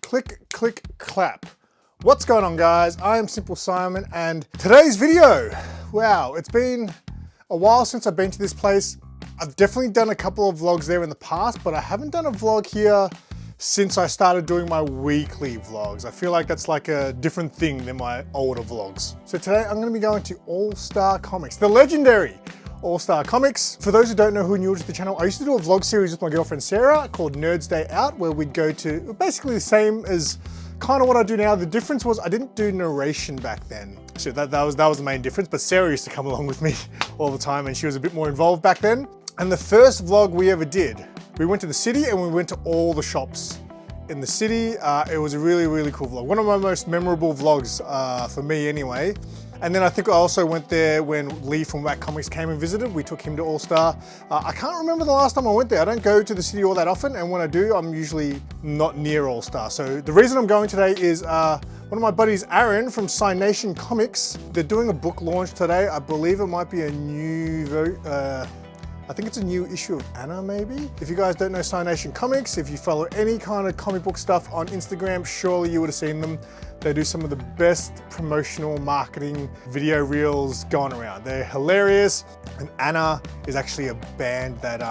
Click, click, clap. What's going on, guys? I am SimpleSimon, and today's video, wow, it's been a while since I've been to this place. I've definitely done a couple of vlogs there in the past, but I haven't done a vlog here since I started doing my weekly vlogs. I feel like that's like a different thing than my older vlogs. So today I'm gonna be going to All Star Comics, the legendary All Star Comics. For those who don't know who are new to the channel, I used to do a vlog series with my girlfriend Sarah called Nerds Day Out, where we'd go to basically the same as kind of what I do now. The difference was I didn't do narration back then. So that was the main difference, but Sarah used to come along with me all the time and she was a bit more involved back then. And the first vlog we ever did, we went to the city and we went to all the shops in the city. It was a really, really cool vlog. One of my most memorable vlogs for me anyway. And then I think I also went there when Lee from Whack Comics came and visited. We took him to All Star. I can't remember the last time I went there. I don't go to the city all that often, and when I do, I'm usually not near All Star. So the reason I'm going today is one of my buddies, Aaron from Cynation Comics. They're doing a book launch today. I believe it might be a new, I think it's a new issue of Anna, maybe? If you guys don't know Cynation Comics, if you follow any kind of comic book stuff on Instagram, surely you would have seen them. They do some of the best promotional marketing video reels going around. They're hilarious. And Anna is actually a band that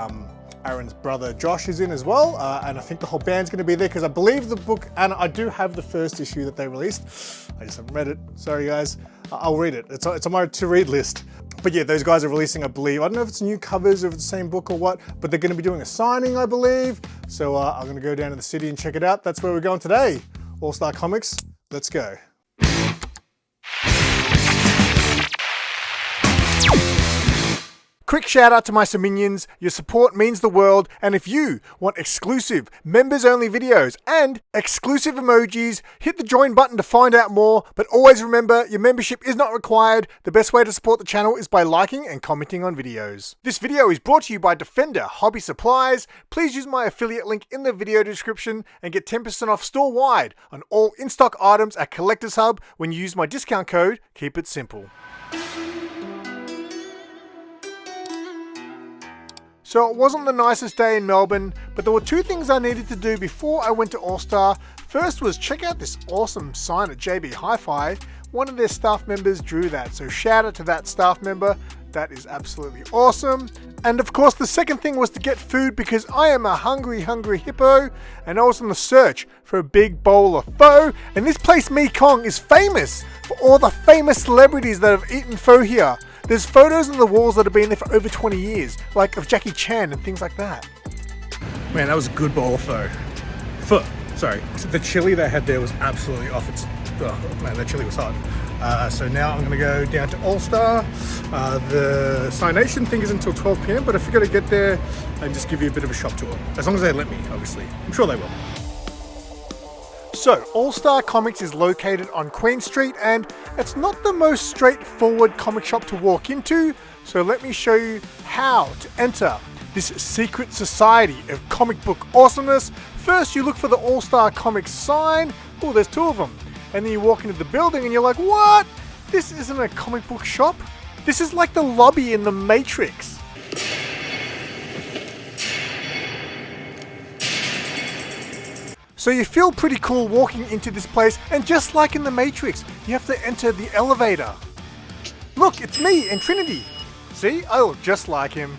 Aaron's brother Josh is in as well. And I think the whole band's gonna be there because I believe the book, Anna, I do have the first issue that they released. I just haven't read it, sorry guys. I'll read it, it's on my to-read list. But yeah, those guys are releasing, I believe, I don't know if it's new covers or if it's the same book or what, but they're gonna be doing a signing, I believe. So I'm gonna go down to the city and check it out. That's where we're going today. All Star Comics, let's go. Quick shout out to my Siminions. Your support means the world, and if you want exclusive members only videos and exclusive emojis, hit the join button to find out more, but always remember your membership is not required. The best way to support the channel is by liking and commenting on videos. This video is brought to you by Defender Hobby Supplies. Please use my affiliate link in the video description and get 10% off store-wide on all in-stock items at Collectors Hub when you use my discount code, Keep It Simple. So it wasn't the nicest day in Melbourne, but there were two things I needed to do before I went to All Star. First was check out this awesome sign at JB Hi-Fi. One of their staff members drew that, so shout out to that staff member. That is absolutely awesome. And of course the second thing was to get food because I am a hungry, hungry hippo, and I was on the search for a big bowl of pho. And this place, Mekong, is famous for all the famous celebrities that have eaten pho here. There's photos on the walls that have been there for over 20 years, like of Jackie Chan and things like that. Man, that was a good bowl of pho. Sorry. The chili they had there was absolutely off its... Oh man, that chili was hot. So now I'm gonna go down to All Star. The Cynation thing is until 12 PM, but I figured I'd get there and just give you a bit of a shop tour. As long as they let me, obviously. I'm sure they will. So, All Star Comics is located on Queen Street, and it's not the most straightforward comic shop to walk into, so let me show you how to enter this secret society of comic book awesomeness. First, you look for the All Star Comics sign. Oh, there's two of them. And then you walk into the building and you're like, what? This isn't a comic book shop. This is like the lobby in the Matrix. So you feel pretty cool walking into this place, and just like in the Matrix, you have to enter the elevator. Look, it's me and Trinity. See, I look just like him.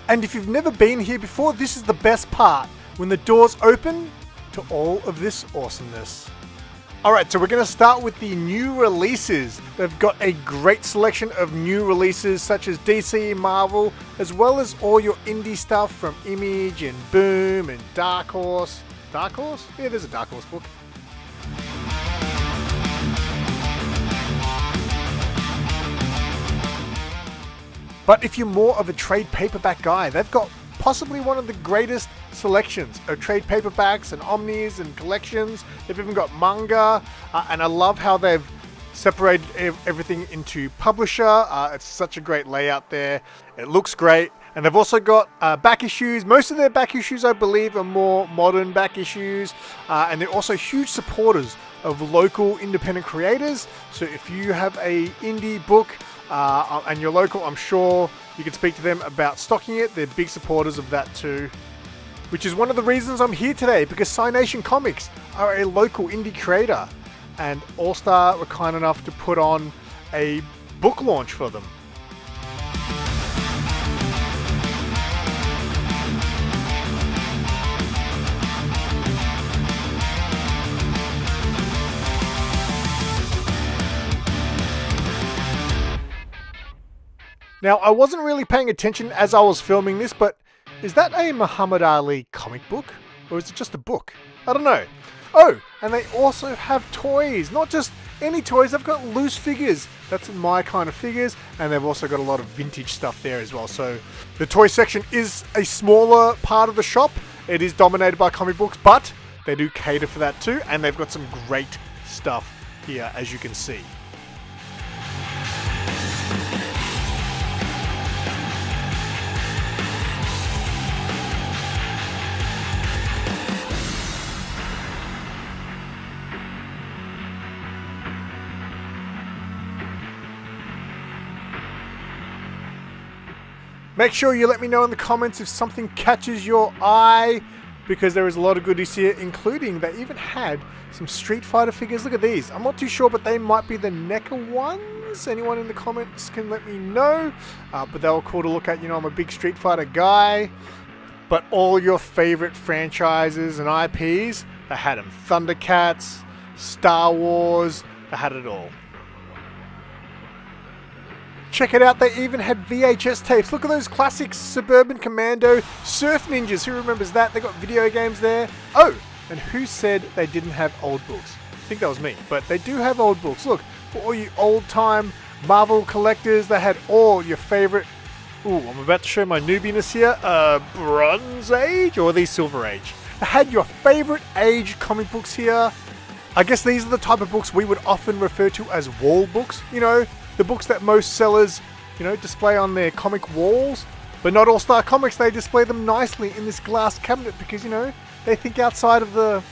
And if you've never been here before, this is the best part, when the doors open to all of this awesomeness. Alright, so we're going to start with the new releases. They've got a great selection of new releases such as DC, Marvel, as well as all your indie stuff from Image and Boom and Dark Horse. Dark Horse? Yeah, there's a Dark Horse book. But if you're more of a trade paperback guy, they've got possibly one of the greatest selections of trade paperbacks and omnis and collections. They've even got manga, and I love how they've separated everything into publisher. It's such a great layout there. It looks great. And they've also got back issues. Most of their back issues, I believe, are more modern back issues. And they're also huge supporters of local independent creators. So if you have a indie book and you're local, I'm sure you can speak to them about stocking it. They're big supporters of that too. which is one of the reasons I'm here today, because Cynation Comics are a local indie creator, and All Star were kind enough to put on a book launch for them. Now, I wasn't really paying attention as I was filming this, but is that a Muhammad Ali comic book? Or is it just a book? I don't know. Oh, and they also have toys. Not just any toys, they've got loose figures. That's my kind of figures. And they've also got a lot of vintage stuff there as well. So the toy section is a smaller part of the shop. It is dominated by comic books, but they do cater for that too. And they've got some great stuff here, as you can see. Make sure you let me know in the comments if something catches your eye, because there is a lot of goodies here, including they even had some Street Fighter figures. Look at these. I'm not too sure, but they might be the NECA ones. Anyone in the comments can let me know. But they were cool to look at. You know, I'm a big Street Fighter guy. But all your favorite franchises and IPs, they had them. Thundercats, Star Wars, they had it all. Check it out, they even had VHS tapes. Look at those classics, Suburban Commando, Surf Ninjas, who remembers that? They got video games there. Oh, and who said they didn't have old books? I think that was me, but they do have old books. Look, for all you old-time Marvel collectors, they had all your favorite... Ooh, I'm about to show my newbiness here. Bronze Age or the Silver Age? They had your favorite age comic books here. I guess these are the type of books we would often refer to as wall books, you know, the books that most sellers, you know, display on their comic walls. But not All Star Comics, they display them nicely in this glass cabinet because, you know, they think outside of the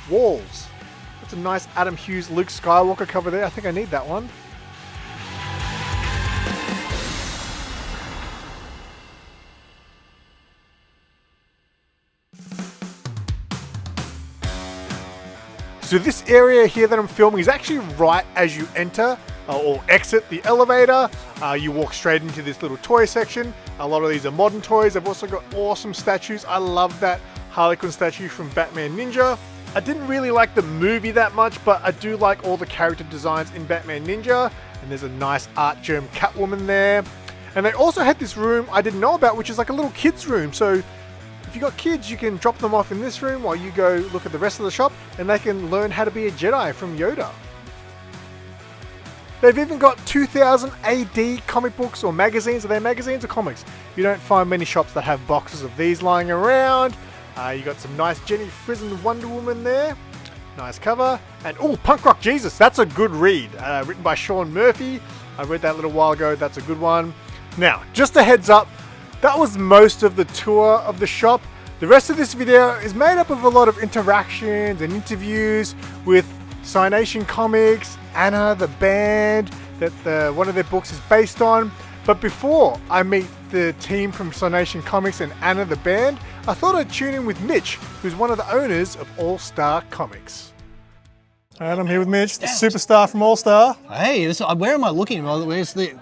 walls. That's a nice Adam Hughes Luke Skywalker cover there. I think I need that one. So this area here that I'm filming is actually right as you enter or exit the elevator. You walk straight into this little toy section. A lot of these are modern toys. They've also got awesome statues. I love that Harley Quinn statue from Batman Ninja. I didn't really like the movie that much, but I do like all the character designs in Batman Ninja. And there's a nice art germ Catwoman there. And they also had this room I didn't know about, which is like a little kids room. So if you got kids, you can drop them off in this room while you go look at the rest of the shop, and they can learn how to be a Jedi from Yoda. They've even got 2000 AD comic books or magazines. Are they magazines or comics? You don't find many shops that have boxes of these lying around. You got some nice Jenny Frison Wonder Woman there. Nice cover. And oh, Punk Rock Jesus. That's a good read. Written by Sean Murphy. I read that a little while ago. That's a good one. Now, just a heads up. That was most of the tour of the shop. The rest of this video is made up of a lot of interactions and interviews with Cynation Comics, Anna the band that one of their books is based on. But before I meet the team from Cynation Comics and Anna the band, I thought I'd tune in with Mitch, who's one of the owners of All Star Comics. And I'm here with Mitch, the superstar from All Star. Hey, where am I looking? Where's the...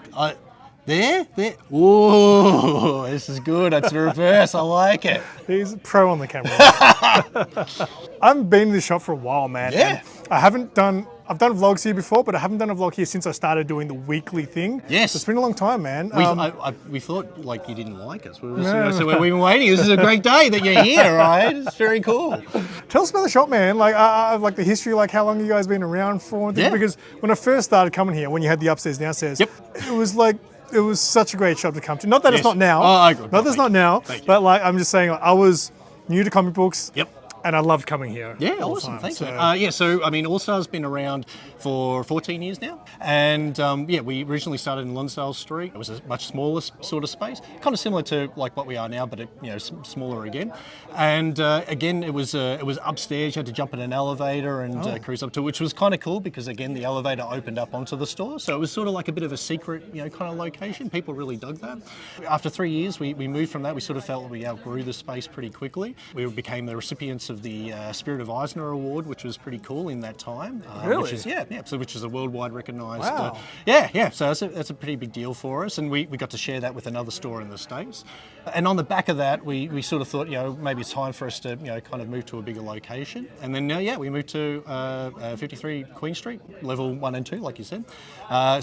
There? Ooh, this is good. It's the reverse. I like it. He's a pro on the camera. I haven't been in this shop for a while, man. Yeah. I've done vlogs here before, but I haven't done a vlog here since I started doing the weekly thing. Yes. It's been a long time, man. We thought like you didn't like us. So we've been waiting. This is a great day that you're here, right? It's very cool. Tell us about the shop, man. Like the history, like how long you guys been around for. And because when I first started coming here, when you had the upstairs, downstairs, it was such a great shop to come to. Not that it's not now. Oh, I agree. Not that it's not now. But like I'm just saying, I was new to comic books. Yep. and I loved coming here. Yeah, all the awesome. time. Thanks. So, Yeah, so I mean, All Stars been around for 14 years now, and yeah, we originally started in Lonsdale Street. It was a much smaller sort of space, kind of similar to like what we are now, but smaller again. And again, it was upstairs. You had to jump in an elevator and cruise up to, which was kind of cool because again, the elevator opened up onto the store, so it was sort of like a bit of a secret, kind of location. People really dug that. After 3 years, we moved from that. We sort of felt that we outgrew the space pretty quickly. We became the recipients of the Spirit of Eisner Award, which was pretty cool in that time. Really? Which is a worldwide recognised. Wow. So that's a pretty big deal for us, and we got to share that with another store in the States. And on the back of that, we sort of thought, maybe it's time for us to, kind of move to a bigger location. And then, we moved to 53 Queen Street, level 1 and 2, like you said.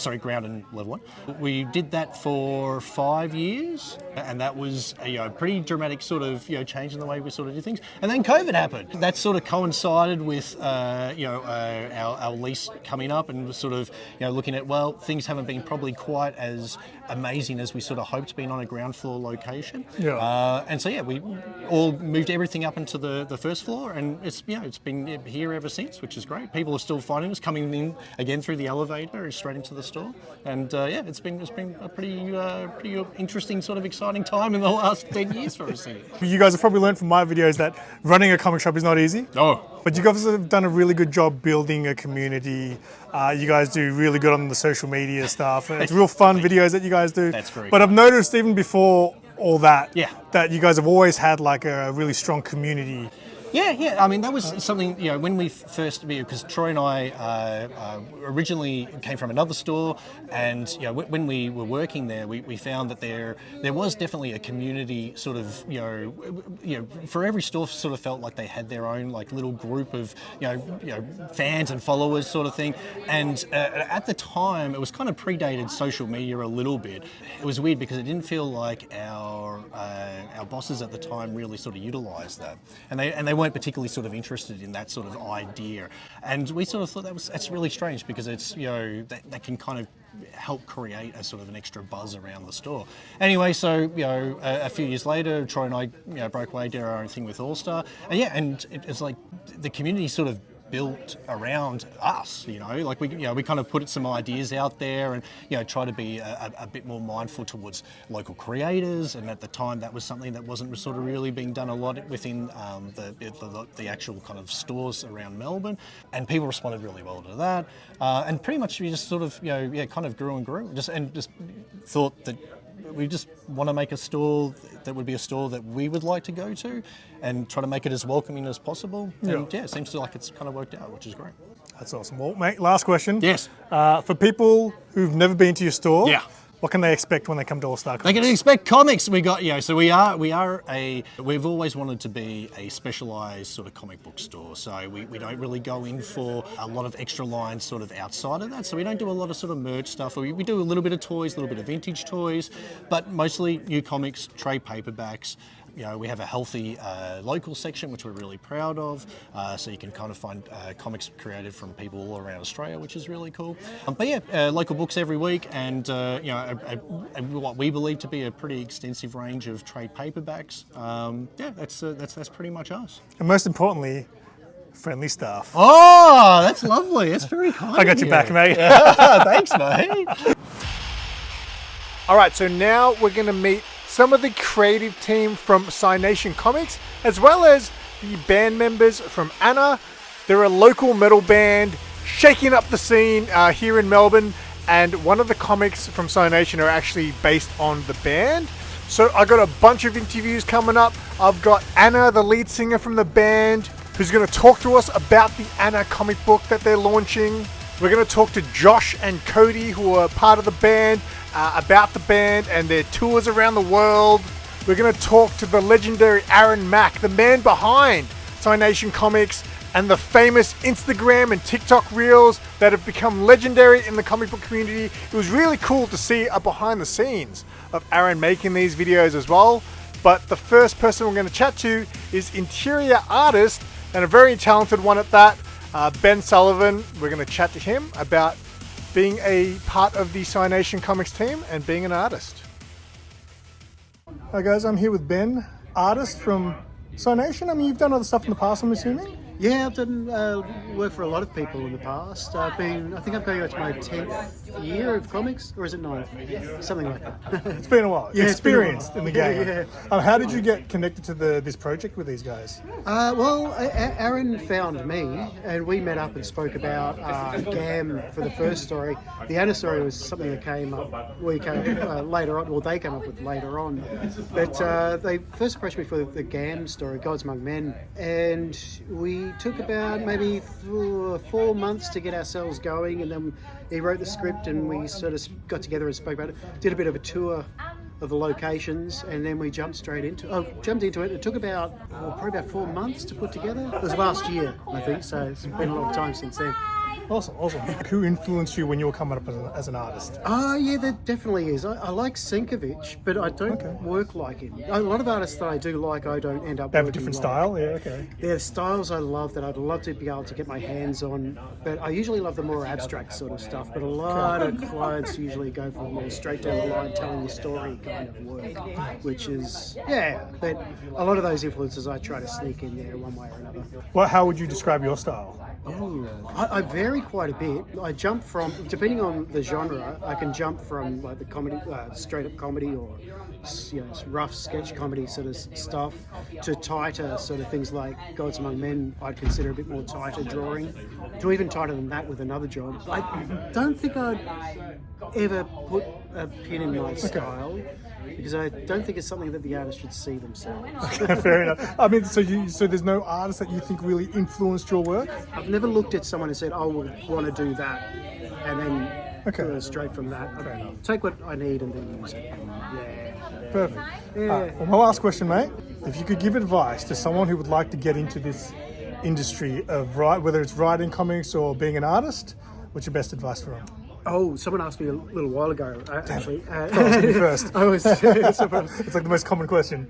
Sorry, ground and level 1. We did that for 5 years, and that was a pretty dramatic sort of, change in the way we sort of did things. And then COVID happened. That sort of coincided with, our lease coming up and sort of, looking at, well, things haven't been probably quite as amazing as we sort of hoped being on a ground floor location. Yeah. And so, we all moved everything up into the first floor, and it's been here ever since, which is great. People are still finding us coming in again through the elevator and straight into the store. And it's been a pretty interesting, sort of exciting time in the last 10 years for us here. You guys have probably learned from my videos that running a comic shop is not easy. Oh. But you guys have done a really good job building a community. You guys do really good on the social media stuff. It's real fun videos that you guys do. That's very But cool. I've noticed even before all that, Yeah. that you guys have always had like a really strong community. Yeah. I mean, that was something, when we first, because Troy and I originally came from another store, and, when we were working there, we found that there was definitely a community sort of, for every store sort of felt like they had their own like little group of, fans and followers sort of thing. And at the time, it was kind of predated social media a little bit. It was weird because it didn't feel like our bosses at the time really sort of utilised that, and they weren't particularly sort of interested in that sort of idea. And we sort of thought that's really strange because it's that can kind of help create a sort of an extra buzz around the store. Anyway, so a few years later, Troy and I broke away, did our own thing with All Star, and it's like the community sort of built around us, like we kind of put some ideas out there and, try to be a bit more mindful towards local creators. And at the time, that was something that wasn't sort of really being done a lot within the actual kind of stores around Melbourne. And people responded really well to that. And pretty much we just sort of, kind of grew and grew just thought that we just want to make a store that would be a store that we would like to go to and try to make it as welcoming as possible. And it seems to like it's kind of worked out, which is great. That's awesome. Well, mate, last question. Yes. For people who've never been to your store, Yeah. what can they expect when they come to All Star They Comics? can expect comics. We've always wanted to be a specialised sort of comic book store. So we don't really go in for a lot of extra lines sort of outside of that. So we don't do a lot of sort of merch stuff. We do a little bit of toys, a little bit of vintage toys, but mostly new comics, trade paperbacks. We have a healthy local section, which we're really proud of. So you can kind of find comics created from people all around Australia, which is really cool. Local books every week, and what we believe to be a pretty extensive range of trade paperbacks. That's pretty much us. And most importantly, friendly staff. Oh, that's lovely. That's very kind. I got your back, mate. Thanks, mate. All right, so now we're going to meet some of the creative team from Cynation Comics, as well as the band members from Anna. They're a local metal band shaking up the scene here in Melbourne, and one of the comics from Cynation are actually based on the band. So I got a bunch of interviews coming up. I've got Anna, the lead singer from the band, who's going to talk to us about the Anna comic book that they're launching. We're going to talk to Josh and Cody, who are part of the band, about the band and their tours around the world. We're going to talk to the legendary Aaron Mack, the man behind Cynation Comics and the famous Instagram and TikTok reels that have become legendary in the comic book community. It was really cool to see a behind the scenes of Aaron making these videos as well. But the first person we're going to chat to is interior artist, and a very talented one at that, Ben Sullivan. We're going to chat to him about being a part of the Cynation Comics team and being an artist. Hi guys, I'm here with Ben, artist from Cynation, I mean, you've done other stuff in the past, I'm assuming? Yeah, I've done work for a lot of people in the past. I think I'm going to my 10th year of comics, or is it 9th? Something like that. It's been a while. Yeah, it's been a while. Experienced in the game. Yeah. How did you get connected to this project with these guys? Aaron found me, and we met up and spoke about GAM for the first story. The Anna story was something that came up, later on, well, they came up with later on. But they first approached me for the GAM story, Gods Among Men, and we took about maybe 4 months to get ourselves going, and then he wrote the script and we sort of got together and spoke about it, did a bit of a tour of the locations, and then we jumped into it. It took probably about 4 months to put together. It was last year, I think, so it's been a long time since then. Awesome. Who influenced you when you were coming up as an artist? Yeah, there definitely is. I like Sienkiewicz, but I don't work like him. A lot of artists that I do like, I don't end up They have a working different like. style? Yeah, okay. There are styles I love that I'd love to be able to get my hands on, but I usually love the more abstract sort of stuff. But a lot of clients usually go for the more straight down the line, telling your story kind of work, which is, but a lot of those influences I try to sneak in there one way or another. Well, how would you describe your style? I vary quite a bit. I jump from, depending on the genre, I can jump from like the comedy, straight up comedy, or rough sketch comedy sort of stuff, to tighter sort of things like Gods Among Men. I'd consider a bit more tighter drawing, to even tighter than that with another job. I don't think I'd ever put a pin in my style, because I don't think it's something that the artist should see themselves. Fair enough. I mean, so there's no artist that you think really influenced your work? I've never looked at someone and said, "I would want to do that," and then go straight from that. Take what I need and then use it. Yeah. Perfect. Yeah. Well, my last question, mate. If you could give advice to someone who would like to get into this industry of whether it's writing comics or being an artist, what's your best advice for them? Oh, someone asked me a little while ago, actually. First. It's like the most common question.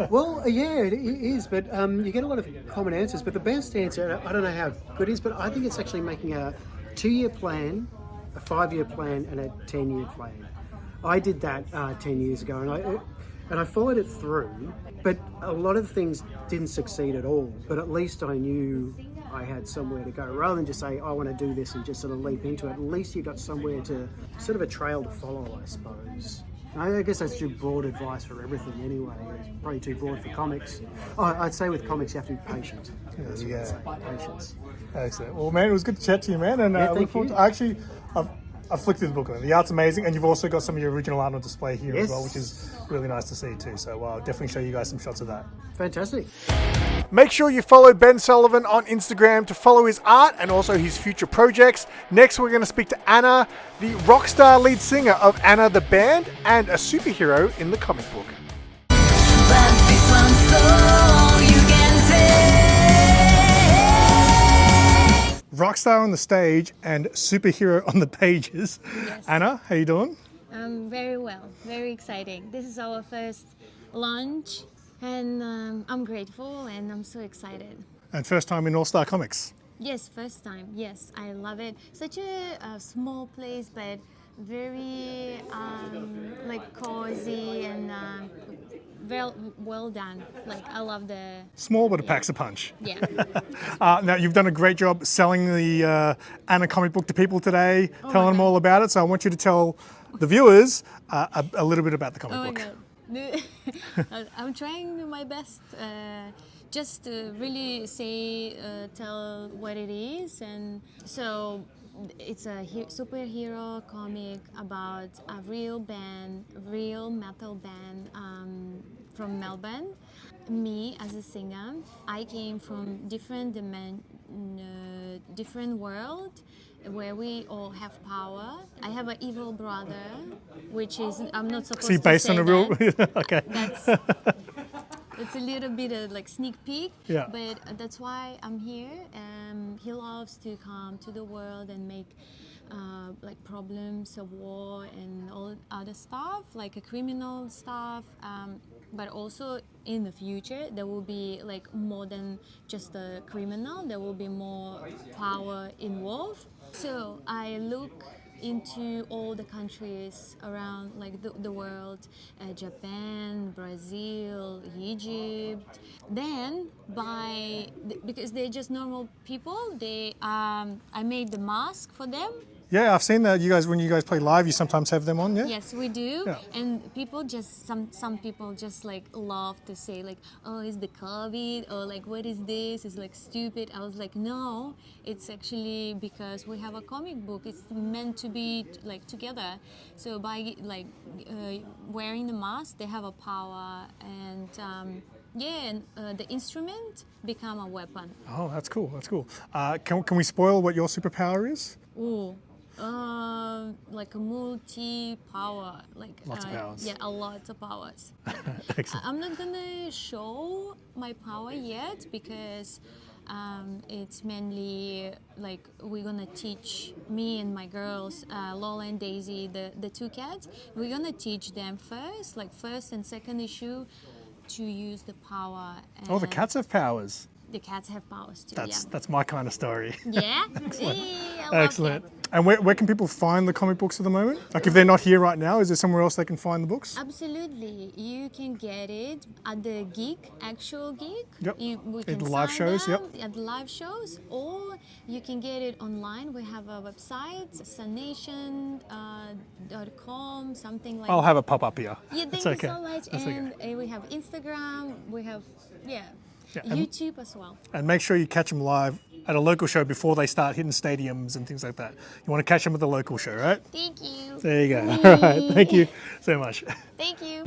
Well, yeah, it is, but you get a lot of common answers. But the best answer, I don't know how good it is, but I think it's actually making a 2-year plan, a 5-year plan, and a 10-year plan. I did that 10 years ago, and I followed it through, but a lot of things didn't succeed at all. But at least I knew I had somewhere to go, rather than just say, I want to do this and just sort of leap into it. At least you got somewhere to, sort of a trail to follow, I suppose. I guess that's too broad advice for everything anyway. It's probably too broad for comics. I'd say with comics you have to be patient. That's what I'd say, patience. Excellent. Well, man, it was good to chat to you, man. And thank you. I've flicked through the book. The art's amazing, and you've also got some of your original art on display here as well, which is really nice to see too. So I'll definitely show you guys some shots of that. Fantastic. Make sure you follow Ben Sullivan on Instagram to follow his art and also his future projects. Next, we're going to speak to Anna, the Rockstar lead singer of Anna the Band and a superhero in the comic book. But this one's so you can take. Rockstar on the stage and superhero on the pages. Yes. Anna, how you doing? Very well, very exciting. This is our first launch, and I'm grateful and I'm so excited. And first time in All Star Comics. Yes, first time. Yes, I love it. Such a small place, but very like cozy and well done. Like I love the Small, but it packs a punch. yeah. Now, you've done a great job selling the Anna comic book to people today, telling them all about it. So I want you to tell the viewers a little bit about the comic Oh book. my god. I'm trying my best just to really tell what it is. And so it's a superhero comic about a real band, real metal band from Melbourne. Me as a singer, I came from different world where we all have power. I have an evil brother, which is I'm not supposed See, to based say on a real. that. Okay. It's a little bit of like sneak peek, Yeah. but that's why I'm here. He loves to come to the world and make like problems of war and all other stuff, like a criminal stuff. But also in the future, there will be like more than just a criminal. There will be more power involved. So I look into all the countries around like the world, Japan, Brazil, Egypt. Then because they're just normal people, I made the mask for them. Yeah, I've seen that. You guys, when you guys play live, you sometimes have them on, yeah? Yes, we do. Yeah. And people just some people just like love to say like, oh, is the COVID, or like, what is this? It's like stupid. I was like, no, it's actually because we have a comic book. It's meant to be like together. So by like wearing the mask, they have a power, and the instrument become a weapon. Oh, that's cool. That's cool. Can we spoil what your superpower is? Ooh. Like a multi-power, like Lots of powers. Yeah, a lot of powers. Excellent. I'm not gonna show my power yet because it's mainly like we're gonna teach me and my girls, Lola and Daisy, the two cats. We're gonna teach them first and second issue, to use the power. Oh, the cats have powers. The cats have powers too. That's my kind of story. Yeah. Excellent. I love Excellent. cats. And where can people find the comic books at the moment? Like if they're not here right now, is there somewhere else they can find the books? Absolutely, you can get it at the actual gig. Yep. We At can the live sign shows, them yep. at the live shows, or you can get it online. We have a website, Cynation.com, something like I'll that. have a pop up here. Yeah, It's thank okay. you so much. That's And okay. we have Instagram. We have and- YouTube as well. And make sure you catch them live at a local show before they start hitting stadiums and things like that. You want to catch them at the local show, right? Thank you. There you go. All right. Thank you so much. Thank you.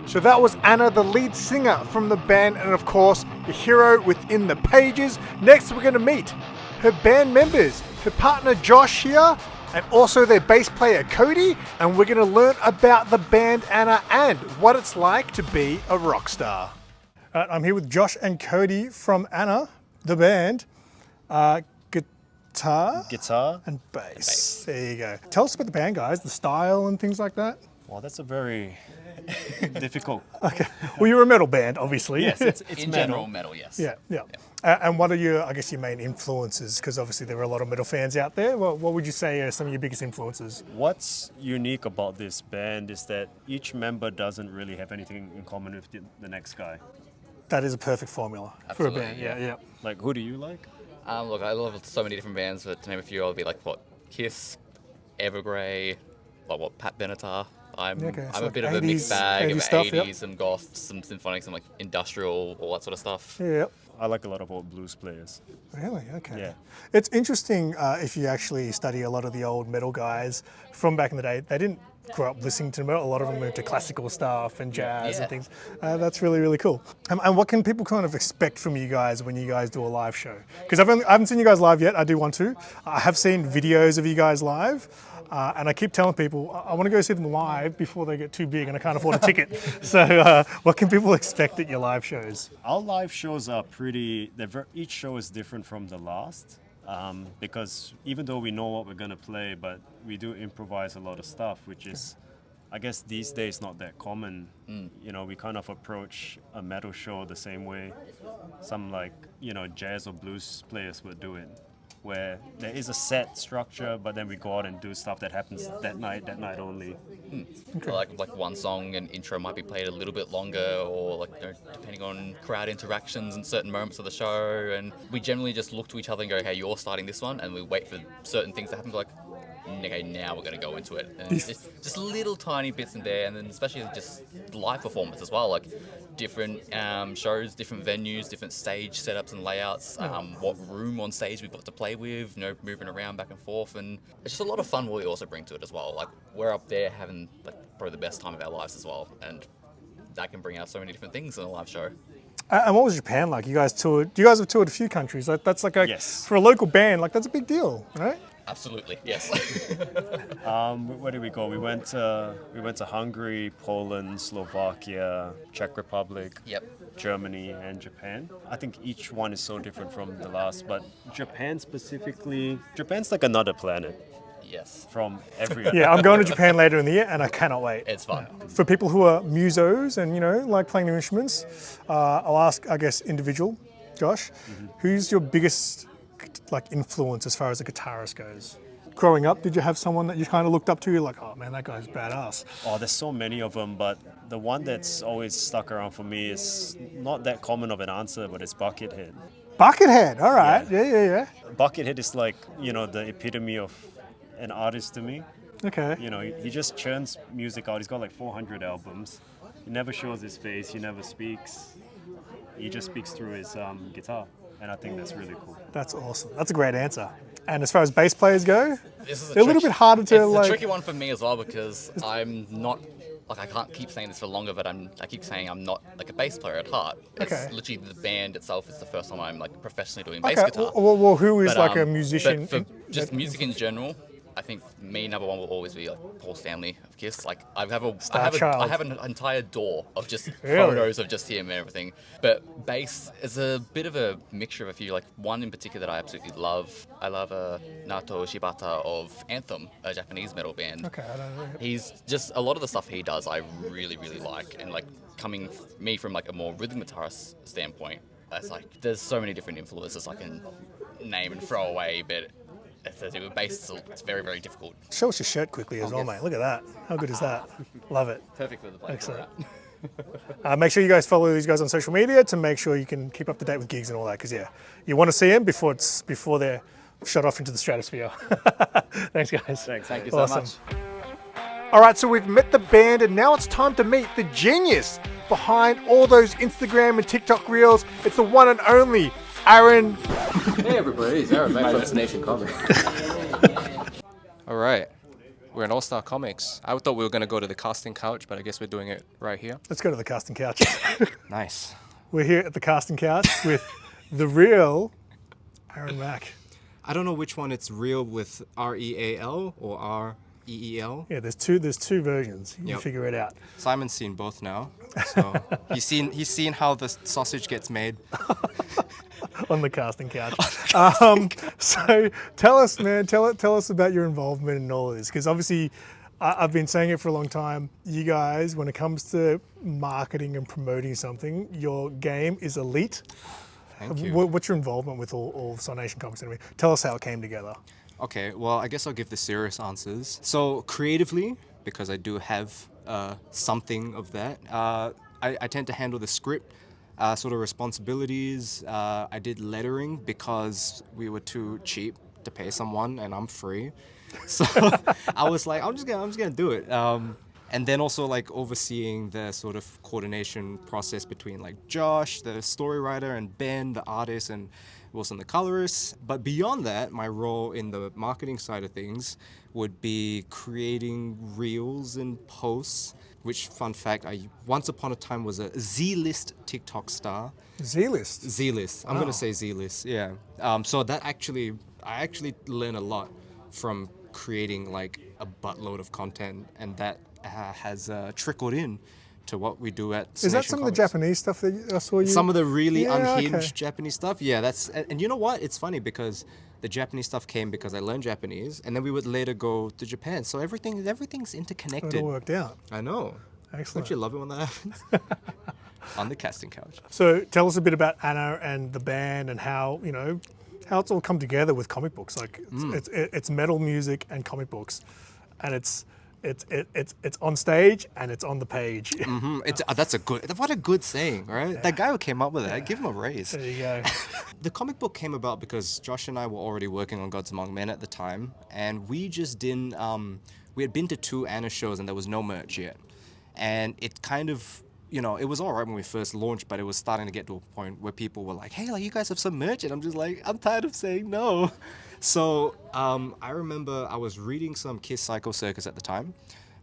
So that was Anna, the lead singer from the band, and of course, the hero within the pages. Next, we're going to meet her band members, her partner Josh here, and also their bass player Cody, and we're going to learn about the band Anna and what it's like to be a rock star. I'm here with Josh and Cody from Anna, the band. Guitar and bass. There you go. Tell us about the band, guys, the style and things like that. Well, that's a very difficult. Okay. Well, you're a metal band, obviously. Yes, it's In metal. general, metal, yes. Yeah. And what are your main influences? Because obviously there are a lot of metal fans out there. What would you say are some of your biggest influences? What's unique about this band is that each member doesn't really have anything in common with the next guy. That is a perfect formula for a Absolutely, band. yeah. Yeah. Like, who do you like? Look, I love so many different bands, but to name a few, I'll be like, Kiss, Evergrey, Pat Benatar. I'm Okay, so a like bit of a 80s mixed bag of 80s stuff, 80s, yep. some goth, some symphonic, some like industrial, all that sort of stuff. Yeah. I like a lot of old blues players. Really? Okay. Yeah. It's interesting if you actually study a lot of the old metal guys from back in the day. They didn't grow up listening to metal. A lot of them moved to classical stuff and jazz and things. That's really, really cool. And what can people kind of expect from you guys when you guys do a live show? Because I haven't seen you guys live yet. I do want to. I have seen videos of you guys live. And I keep telling people, I want to go see them live before they get too big and I can't afford a ticket. So what can people expect at your live shows? Our live shows are each show is different from the last. Because even though we know what we're going to play, but we do improvise a lot of stuff, which is, I guess these days not that common. You know, we kind of approach a metal show the same way some jazz or blues players would do it, where there is a set structure, but then we go out and do stuff that happens that night only. Okay. Like one song and intro might be played a little bit longer, or depending on crowd interactions and certain moments of the show. And we generally just look to each other and go, "Hey, you're starting this one," and we wait for certain things to happen. Like, okay, now we're going to go into it. And it's just little tiny bits in there, and then especially just live performance as well. Like different shows, different venues, different stage setups and layouts. What room on stage we've got to play with. Moving around back and forth, and it's just a lot of fun. We also bring to it as well. Like we're up there having probably the best time of our lives as well, and that can bring out so many different things in a live show. And what was Japan like? You guys have toured a few countries. That's like Yes. for a local band, that's a big deal, right? Absolutely, yes. Where did we go? We went to Hungary, Poland, Slovakia, Czech Republic, Yep. Germany, and Japan. I think each one is so different from the last, but Japan specifically, Japan's like another planet Yes. from every. Yeah, I'm going to Japan later in the year, and I cannot wait. It's fun. For people who are musos and like playing their instruments, I'll ask, I guess, individual, Josh, who's your biggest influence as far as a guitarist goes? growing up? Did you have someone that you kind of looked up to? You're like, oh man, that guy's badass. Oh, there's so many of them, but the one that's always stuck around for me is not that common of an answer, but it's Buckethead. Buckethead, all right. Yeah. Buckethead is like, you know, the epitome of an artist to me. Okay. You know, he just churns music out. He's got like 400 albums. He never shows his face. He never speaks. He just speaks through his guitar, and I think that's really cool. That's awesome. That's a great answer. And as far as bass players go, This is they're a little bit harder to It's like. a tricky one for me as well because I'm not like I can't keep saying this for longer, but I keep saying I'm not like a bass player at heart. It's Okay. literally the band itself is the first time I'm like professionally doing bass Okay. guitar. Well, who is But, like a but musician? for just music in general, I think me number one will always be like Paul Stanley of Kiss. Like I have Child. I have an entire door of just Really? photos of just him and everything. But bass is a bit of a mixture of a few. Like one in particular that I absolutely love. I love Naoto Shibata of Anthem, a Japanese metal band. Okay, I don't know. He's just a lot of the stuff he does I really like, and like coming me from like a more rhythm guitarist standpoint, that's like there's so many different influences I can name and throw away, but if they do with bass, it's very difficult. Show us your shirt quickly as well, mate. Look at that. How good is that? Love it. Perfect for the play. Excellent. Make sure you guys follow these guys on social media to make sure you can keep up to date with gigs and all that. Because you want to see them before they're shot off into the stratosphere. Thanks, guys. Thank you so much. All right, so we've met the band, and now it's time to meet the genius behind all those Instagram and TikTok reels. It's the one and only Aaron. Hey everybody, it's Aaron back from Cynation Comics. Alright, we're in All Star Comics. I thought we were going to go to the casting couch, but I guess we're doing it right here. Let's go to the casting couch. Nice. We're here at the casting couch with the real Aaron Mack. I don't know which one it's real with R-E-A-L or R-E-E-L. Yeah, there's two versions. You Yep. figure it out. Simon's seen both now, so he's seen how the sausage gets made. On the casting couch. So tell us, man, tell us about your involvement in all of this. Because obviously, I've been saying it for a long time. You guys, when it comes to marketing and promoting something, your game is elite. Thank you. What's your involvement with all Cynation Comics? Anyway, tell us how it came together. Okay, well, I guess I'll give the serious answers. So creatively, because I do have something of that, I tend to handle the script. Sort of responsibilities. I did lettering because we were too cheap to pay someone, and I'm free. So I was like, I'm just gonna do it. And then also like overseeing the sort of coordination process between like Josh, the story writer, and Ben, the artist, and Wilson, the colorist. But beyond that, my role in the marketing side of things would be creating reels and posts. Which, fun fact, I once upon a time was a Z-list TikTok star. Z-list? Z-list. I'm Wow. going to say Z-list, yeah. So that I actually learn a lot from creating like a buttload of content, and that has trickled in to what we do at Is that Cynation some of the Comics. Japanese stuff that I saw you? Some of the really Yeah, unhinged okay. Japanese stuff, yeah. And you know what? It's funny because the Japanese stuff came because I learned Japanese, and then we would later go to Japan. So everything's It interconnected. all worked out. I know. Excellent. Don't you love it when that happens? On the casting couch. So tell us a bit about Anna and the band and how it's all come together with comic books. Like it's metal music and comic books, and it's on stage and it's on the page. What a good saying, right? That guy who came up with it, give him a raise. There you go. The comic book came about because Josh and I were already working on Gods Among Men at the time, and we just didn't. We had been to 2 Anna shows and there was no merch yet, and it kind of. It was all right when we first launched, but it was starting to get to a point where people were like, hey, like, you guys have some merch? And I'm just like, I'm tired of saying no. So I remember I was reading some Kiss Psycho Circus at the time,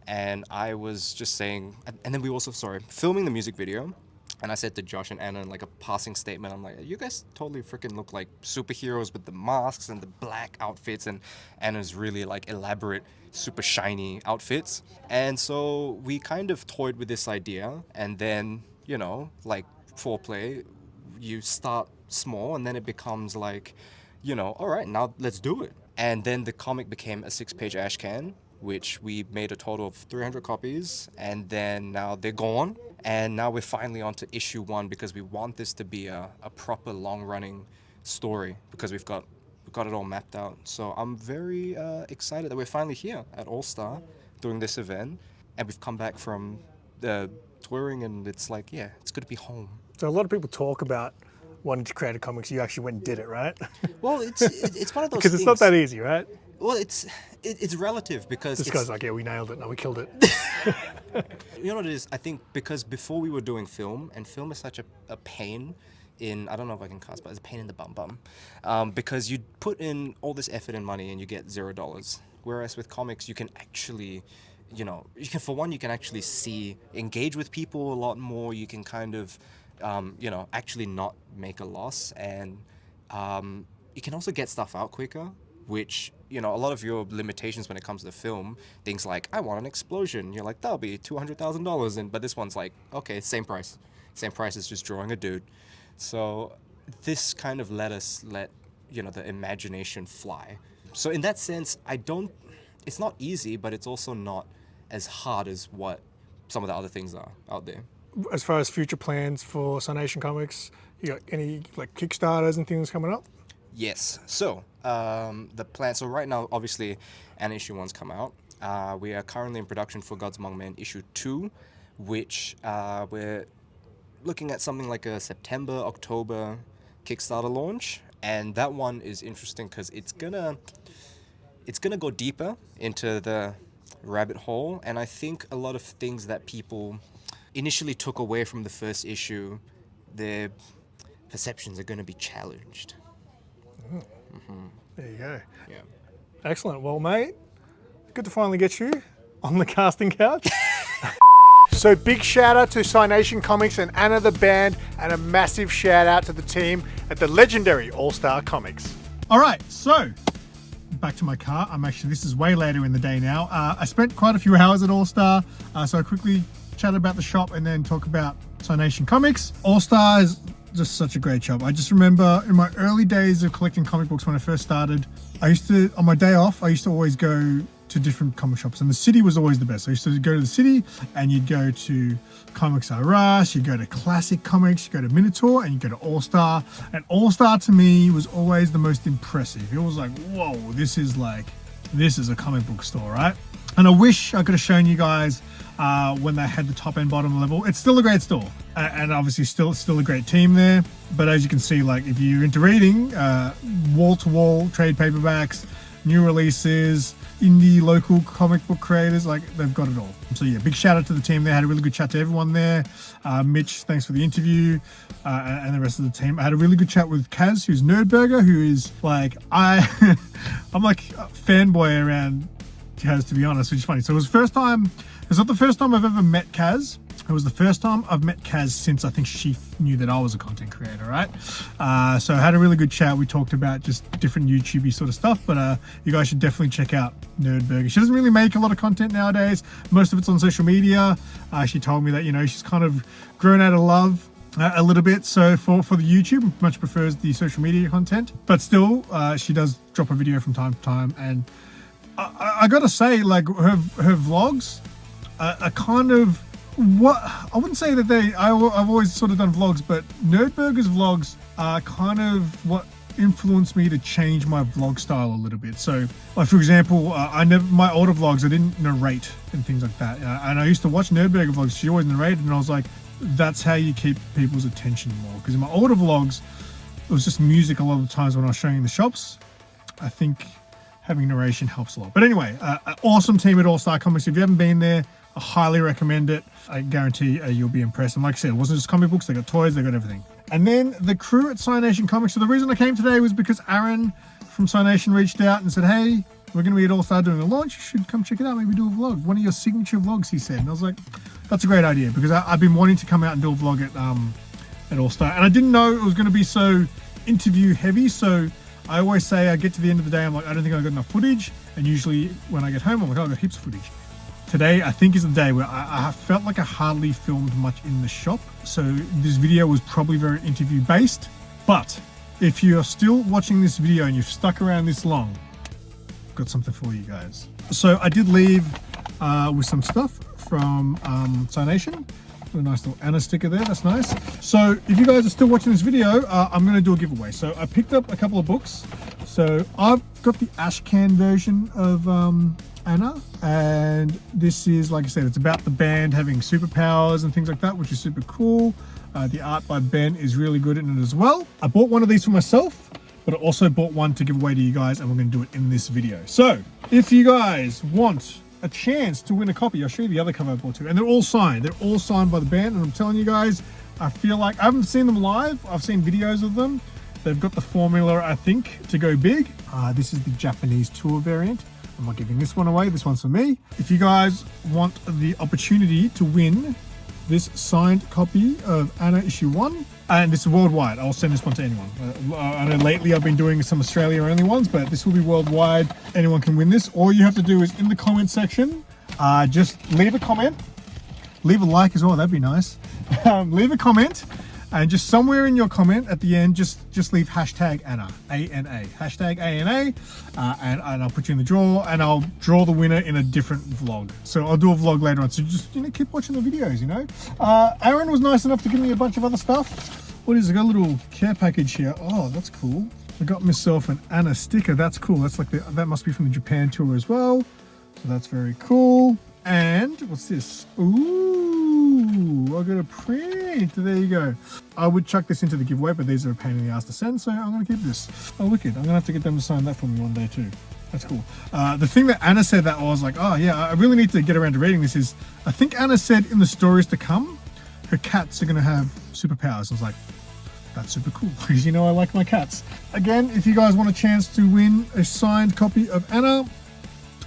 and I was just saying, and then we also, filming the music video. And I said to Josh and Anna in like a passing statement, I'm like, you guys totally freaking look like superheroes with the masks and the black outfits, and Anna's really like elaborate, super shiny outfits. And so we kind of toyed with this idea, and then, like foreplay, you start small and then it becomes like, all right, now let's do it. And then the comic became a 6-page ash can, which we made a total of 300 copies, and then now they're gone. And now we're finally on to issue 1 because we want this to be a proper long-running story, because we've got We've got it all mapped out. So I'm very excited that we're finally here at All Star doing this event, and we've come back from touring, and it's like, yeah, it's good to be home. So a lot of people talk about wanting to create a comics. You actually went and did it, right? Well, it's one of those Because it's not that easy, right? Well, it's relative because This guy's like, yeah, we nailed it. No, we killed it. You know what it is? I think because before we were doing film, and film is such a pain in, I don't know if I can cuss, but it's a pain in the bum. Because you put in all this effort and money and you get $0. Whereas with comics, you can actually, you can actually engage with people a lot more. You can kind of, actually not make a loss. And you can also get stuff out quicker, which, a lot of your limitations when it comes to film, things like, I want an explosion. You're like, that'll be $200,000. But this one's like, okay, same price. Same price as just drawing a dude. So this kind of let the imagination fly. So in that sense, it's not easy, but it's also not as hard as what some of the other things are out there. As far as future plans for Cynation Comics, you got any like Kickstarters and things coming up? Yes. So the plan. So right now, obviously, an issue 1's come out. We are currently in production for Gods Among Men issue 2, which we're looking at something like a September, October Kickstarter launch, and that one is interesting because it's gonna go deeper into the rabbit hole, and I think a lot of things that people initially took away from the first issue, their perceptions are going to be challenged. There you go. Yeah. Excellent. Well, mate, good to finally get you on the casting couch. So big shout out to Cynation Comics and Anna the band, and a massive shout out to the team at the legendary All Star Comics. All right, so back to my car. This is way later in the day now. I spent quite a few hours at All Star, so I quickly chat about the shop and then talk about Cynation Comics. All Star is just such a great shop. I just remember in my early days of collecting comic books when I first started, on my day off, I used to always go to different comic shops, and the city was always the best. I used to go to the city, and you'd go to Comics R Us, you'd go to Classic Comics, you go to Minotaur, and you go to All Star. And All Star to me was always the most impressive. It was like, whoa, this is a comic book store, right? And I wish I could have shown you guys when they had the top and bottom level. It's still a great store, and obviously still a great team there. But as you can see, like if you're into reading, wall-to-wall trade paperbacks, new releases, indie local comic book creators, like they've got it all. So yeah, big shout out to the team. They had a really good chat to everyone there. Mitch, thanks for the interview, and the rest of the team. I had a really good chat with Kaz, who's Nerdburger, who is like, I'm like a fanboy around Kaz, to be honest, which is funny. So it's not the first time I've ever met Kaz. It was the first time I've met Kaz since I think she knew that I was a content creator, right? So I had a really good chat. We talked about just different YouTube-y sort of stuff, but you guys should definitely check out Nerdburger. She doesn't really make a lot of content nowadays. Most of it's on social media. She told me that, she's kind of grown out of love a little bit. So for the YouTube, much prefers the social media content, but still she does drop a video from time to time. And I gotta say, like her vlogs are kind of, I wouldn't say that I've always sort of done vlogs, but Nerdburger's vlogs are kind of what influenced me to change my vlog style a little bit. So like for example, my older vlogs, I didn't narrate and things like that. And I used to watch Nerdburger vlogs. She always narrated, and I was like, that's how you keep people's attention more. Because in my older vlogs, it was just music a lot of the times when I was showing the shops. I think having narration helps a lot. But anyway, an awesome team at All Star Comics. If you haven't been there, I highly recommend it. I guarantee you'll be impressed. And like I said, it wasn't just comic books, they got toys, they got everything. And then the crew at Cynation Comics. So the reason I came today was because Aaron from Cynation reached out and said, hey, we're going to be at All Star doing a launch. You should come check it out, maybe do a vlog. One of your signature vlogs, he said. And I was like, that's a great idea, because I've been wanting to come out and do a vlog at All Star. And I didn't know it was going to be so interview heavy. So I always say, I get to the end of the day, I'm like, I don't think I got enough footage. And usually when I get home, I'm like, oh, I got heaps of footage. Today, I think, is the day where I felt like I hardly filmed much in the shop. So this video was probably very interview based. But if you're still watching this video and you've stuck around this long, I've got something for you guys. So I did leave with some stuff from Cynation. A nice little Anna sticker there, that's nice. So if you guys are still watching this video, I'm going to do a giveaway. So I picked up a couple of books. So I've got the Ashcan version of Anna, and this is, like I said, it's about the band having superpowers and things like that, which is super cool. The art by Ben is really good in it as well. I bought one of these for myself, but I also bought one to give away to you guys, and we're going to do it in this video. So if you guys want a chance to win a copy, I'll show you the other cover I bought too, and they're all signed by the band. And I'm telling you guys, I feel like I haven't seen them live. I've seen videos of them. They've got the formula, I think, to go big. This is the Japanese tour variant. I'm not giving this one away. This one's for me. If you guys want the opportunity to win this signed copy of Anna issue 1, and this is worldwide, I'll send this one to anyone. I know lately I've been doing some Australia only ones, but this will be worldwide. Anyone can win this. All you have to do is in the comment section, just leave a comment, leave a like as well. That'd be nice. Leave a comment, and just somewhere in your comment at the end, just leave hashtag Anna, A-N-A, hashtag A-N-A, and I'll put you in the draw, and I'll draw the winner in a different vlog. So I'll do a vlog later on, so just, you know, keep watching the videos, you know. Aaron was nice enough to give me a bunch of other stuff. What is it? I got a little care package here. Oh, that's cool. I got myself an Anna sticker. That's cool. That's like that must be from the Japan tour as well. So that's very cool. And what's this? Ooh, I got a print. There you go. I would chuck this into the giveaway, but these are a pain in the ass to send, so I'm going to keep this. Oh, wicked. I'm going to have to get them to sign that for me one day too. That's cool. The thing that Anna said that I was like, oh yeah, I really need to get around to reading this is, I think Anna said in the stories to come, her cats are going to have superpowers. I was like, that's super cool, because you know I like my cats. Again, if you guys want a chance to win a signed copy of Anna,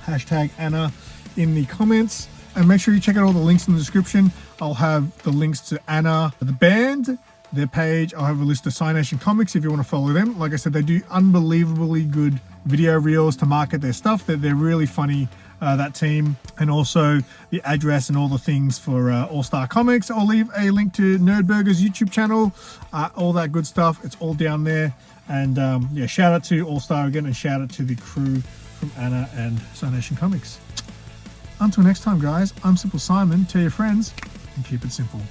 hashtag Anna in the comments, and make sure you check out all the links in the description. I'll have the links to Anna, the band, their page. I'll have a list of Cynation comics if you want to follow them. Like I said, they do unbelievably good video reels to market their stuff. They're really funny, that team. And also the address and all the things for All Star Comics. I'll leave a link to Nerdburger's YouTube channel, all that good stuff. It's all down there. And yeah, shout out to All Star again, and shout out to the crew from Anna and Cynation Comics. Until next time, guys, I'm SimpleSimon. Tell your friends and keep it simple.